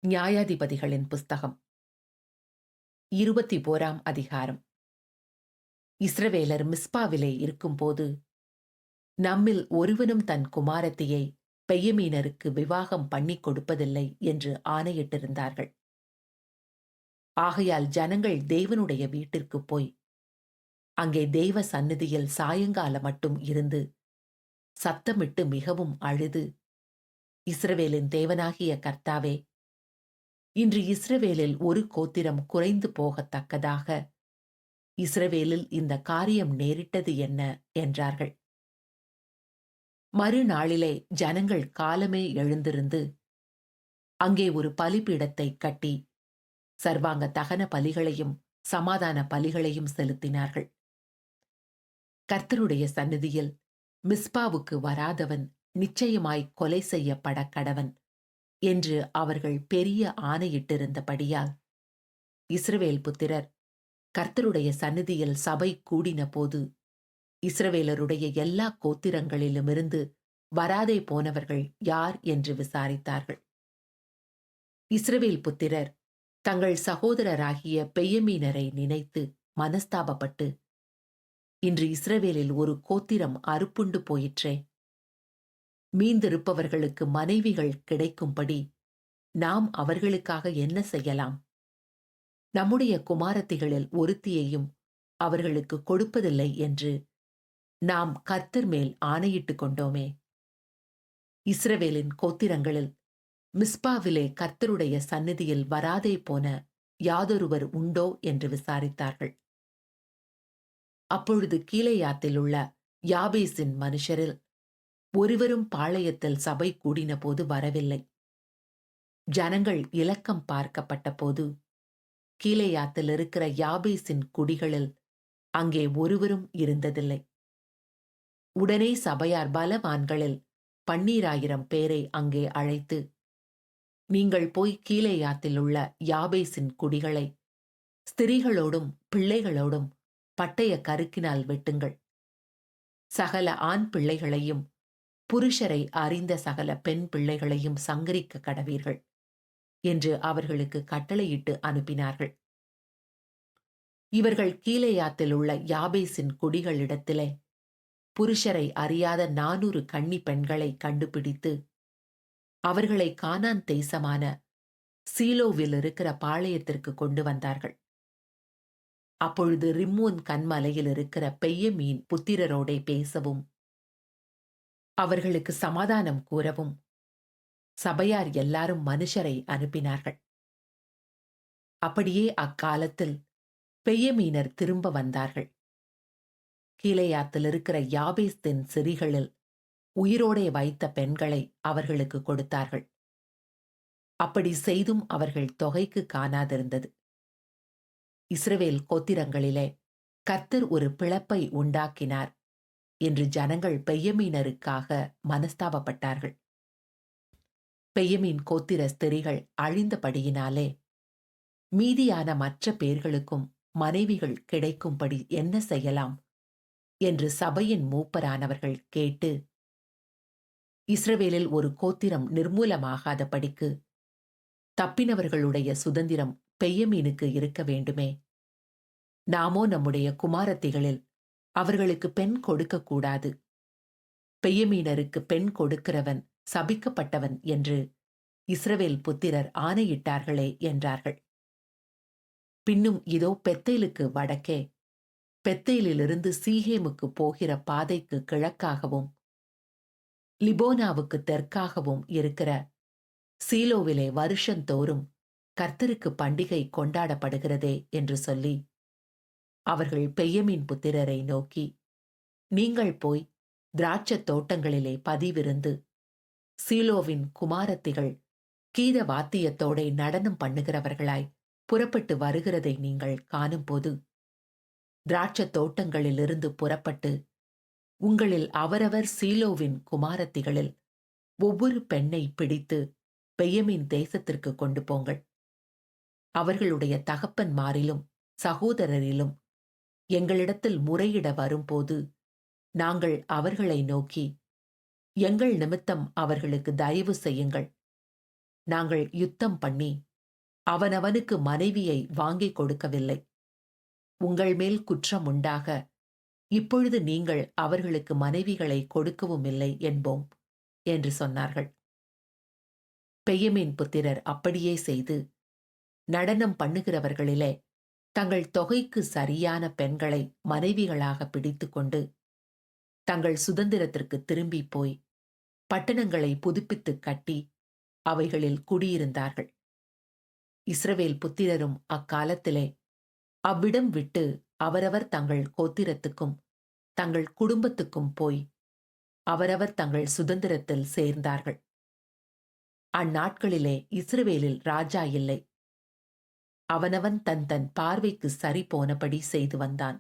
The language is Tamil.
நியாயாதிபதிகளின் புஸ்தகம் 21ஆம் அதிகாரம். இஸ்ரவேலர் மிஸ்பாவிலே இருக்கும்போது, நம்மில் ஒருவனும் தன் குமாரத்தியை பெயமீனருக்கு விவாகம் பண்ணிக் கொடுப்பதில்லை என்று ஆணையிட்டிருந்தார்கள். ஆகையால் ஜனங்கள் தேவனுடைய வீட்டிற்குப் போய், அங்கே தேவ சந்நிதியில் சாயங்கால மட்டும் இருந்து, சத்தமிட்டு மிகவும் அழுது, இஸ்ரவேலின் தேவனாகிய கர்த்தாவே, இன்று இஸ்ரவேலில் ஒரு கோத்திரம் குறைந்து போகத்தக்கதாக இஸ்ரவேலில் இந்த காரியம் நேரிட்டது என்ன என்றார்கள். மறுநாளிலே ஜனங்கள் காலமே எழுந்திருந்து அங்கே ஒரு பலிபீடத்தை கட்டி சர்வாங்க தகன பலிகளையும் சமாதான பலிகளையும் செலுத்தினார்கள். கர்த்தருடைய சந்நிதியில் மிஸ்பாவுக்கு வராதவன் நிச்சயமாய் கொலை செய்யப்பட கடவன் என்று அவர்கள் பெரிய ஆணையிட்டிருந்தபடியால் இஸ்ரவேல் புத்திரர் கர்த்தருடைய சந்நிதியில் சபை கூடின போது இஸ்ரவேலருடைய எல்லா கோத்திரங்களிலுமிருந்து வராதே போனவர்கள் யார் என்று விசாரித்தார்கள். இஸ்ரவேல் புத்திரர் தங்கள் சகோதரராகிய பெயமீனரை நினைத்து மனஸ்தாபப்பட்டு, இன்று இஸ்ரவேலில் ஒரு கோத்திரம் அறுப்புண்டு போயிற்றே, மீந்திருப்பவர்களுக்கு மனைவிகள் கிடைக்கும்படி நாம் அவர்களுக்காக என்ன செய்யலாம்? நம்முடைய குமாரத்திகளில் ஒருத்தியையும் அவர்களுக்கு கொடுப்பதில்லை என்று நாம் கர்த்தர் மேல் ஆணையிட்டுக் கொண்டோமே. இஸ்ரவேலின் கோத்திரங்களில் மிஸ்பாவிலே கர்த்தருடைய சந்நிதியில் வராதே போன யாதொருவர் உண்டோ என்று விசாரித்தார்கள். அப்பொழுது கீலேயாத்திலுள்ள யாபேசின் மனுஷரில் ஒருவரும் பாளையத்தில் சபை கூடினபோது வரவில்லை. ஜனங்கள் இலக்கம் பார்க்கப்பட்ட போது கீலேயாத்தில் இருக்கிற யாபேசின் குடிகளில் அங்கே ஒருவரும் இருந்ததில்லை. உடனே சபையார் பலவான்களில் 12000 பேரை அங்கே அழைத்து, நீங்கள் போய் கீலேயாத்தில் உள்ள யாபேசின் குடிகளை ஸ்திரீகளோடும் பிள்ளைகளோடும் பட்டய கருக்கினால் வெட்டுங்கள். சகல ஆண் பிள்ளைகளையும் புருஷரை அறிந்த சகல பெண் பிள்ளைகளையும் சங்கரிக்க கடவீர்கள் என்று அவர்களுக்கு கட்டளையிட்டு அனுப்பினார்கள். இவர்கள் கீலேயாத்தில் உள்ள யாபேசின் குடிகளிடத்திலே புருஷரை அறியாத 400 கன்னி பெண்களை கண்டுபிடித்து அவர்களை கானான் தேசமான சீலோவில் இருக்கிற பாளையத்திற்கு கொண்டு வந்தார்கள். அப்பொழுது ரிம்மோன் கன்மலையில் இருக்கிற பெயமீன் புத்திரரோடே பேசவும் அவர்களுக்கு சமாதானம் கூறவும் சபையார் எல்லாரும் மனுஷரை அனுப்பினார்கள். அப்படியே அக்காலத்தில் பெயமீனர் திரும்ப வந்தார்கள். கீலேயாத்தில் இருக்கிற யாபேசின் சிறிகளில் உயிரோடே வைத்த பெண்களை அவர்களுக்கு கொடுத்தார்கள். அப்படி செய்தும் அவர்கள் தொகைக்கு காணாதிருந்தது. இஸ்ரவேல் கோத்திரங்களிலே கர்த்தர் ஒரு பிளப்பை உண்டாக்கினார் என்று ஜனங்கள் பெயமீனருக்காக மனஸ்தாபப்பட்டார்கள். பெயமீன் கோத்திர ஸ்திரீகள் அழிந்தபடியினாலே மீதியான மற்ற பேர்களுக்கும் மனைவிகள் கிடைக்கும்படி என்ன செய்யலாம் என்று சபையின் மூப்பரானவர்கள் கேட்டு, இஸ்ரவேலில் ஒரு கோத்திரம் நிர்மூலமாகாதபடிக்கு தப்பினவர்களுடைய சுதந்திரம் பெயமீனுக்கு இருக்க வேண்டுமே. நாமோ நம்முடைய குமாரத்திகளில் அவர்களுக்கு பெண் கொடுக்கக்கூடாது. பெயமீனருக்கு பெண் கொடுக்கிறவன் சபிக்கப்பட்டவன் என்று இஸ்ரவேல் புத்திரர் ஆணையிட்டார்களே என்றார்கள். பின்னும் இதோ பெத்தேலுக்கு வடக்கே, பெத்தேலிலிருந்து சீகேமுக்கு போகிற பாதைக்கு கிழக்காகவும் லிபோனாவுக்கு தெற்காகவும் இருக்கிற சீலோவிலே வருஷந்தோறும் கர்த்தருக்கு பண்டிகை கொண்டாடப்படுகிறதே என்று சொல்லி அவர்கள் பெயமீன் புத்திரரை நோக்கி, நீங்கள் போய் திராட்சத் தோட்டங்களிலே பதிவிருந்து சீலோவின் குமாரத்திகள் கீத வாத்தியத்தோடே நடனம் பண்ணுகிறவர்களாய் புறப்பட்டு வருகிறதை நீங்கள் காணும்போது, திராட்சத் தோட்டங்களிலிருந்து புறப்பட்டு உங்களில் அவரவர் சீலோவின் குமாரத்திகளில் ஒவ்வொரு பெண்ணை பிடித்து பெயமீன் தேசத்திற்கு கொண்டு போங்கள். அவர்களுடைய தகப்பன்மாரிலும் சகோதரரிலும் எங்களிடத்தில் முறையிட வரும்போது நாங்கள் அவர்களை நோக்கி, எங்கள் நிமித்தம் அவர்களுக்கு தயவு செய்யுங்கள், நாங்கள் யுத்தம் பண்ணி அவனவனுக்கு மனைவியை வாங்கிக் கொடுக்கவில்லை. உங்கள் மேல் குற்றம் உண்டாக இப்பொழுது நீங்கள் அவர்களுக்கு மனைவிகளை கொடுக்கவும் இல்லை என்போம் என்று சொன்னார்கள். பெயமின் புத்திரர் அப்படியே செய்து நடனம் பண்ணுகிறவர்களிலே தங்கள் தொகைக்கு சரியான பெண்களை மனைவிகளாக பிடித்துக்கொண்டு தங்கள் சுதந்திரத்திற்கு திரும்பி போய் பட்டணங்களை புதுப்பித்து கட்டி அவைகளில் குடியிருந்தார்கள். இஸ்ரவேல் புத்திரரும் அக்காலத்திலே அவ்விடம் விட்டு அவரவர் தங்கள் கோத்திரத்துக்கும் தங்கள் குடும்பத்துக்கும் போய் அவரவர் தங்கள் சுதந்திரத்தில் சேர்ந்தார்கள். அந்நாட்களிலே இஸ்ரவேலில் ராஜா இல்லை. அவனவன் தன் தன் பார்வைக்கு சரி போனபடி செய்து வந்தான்.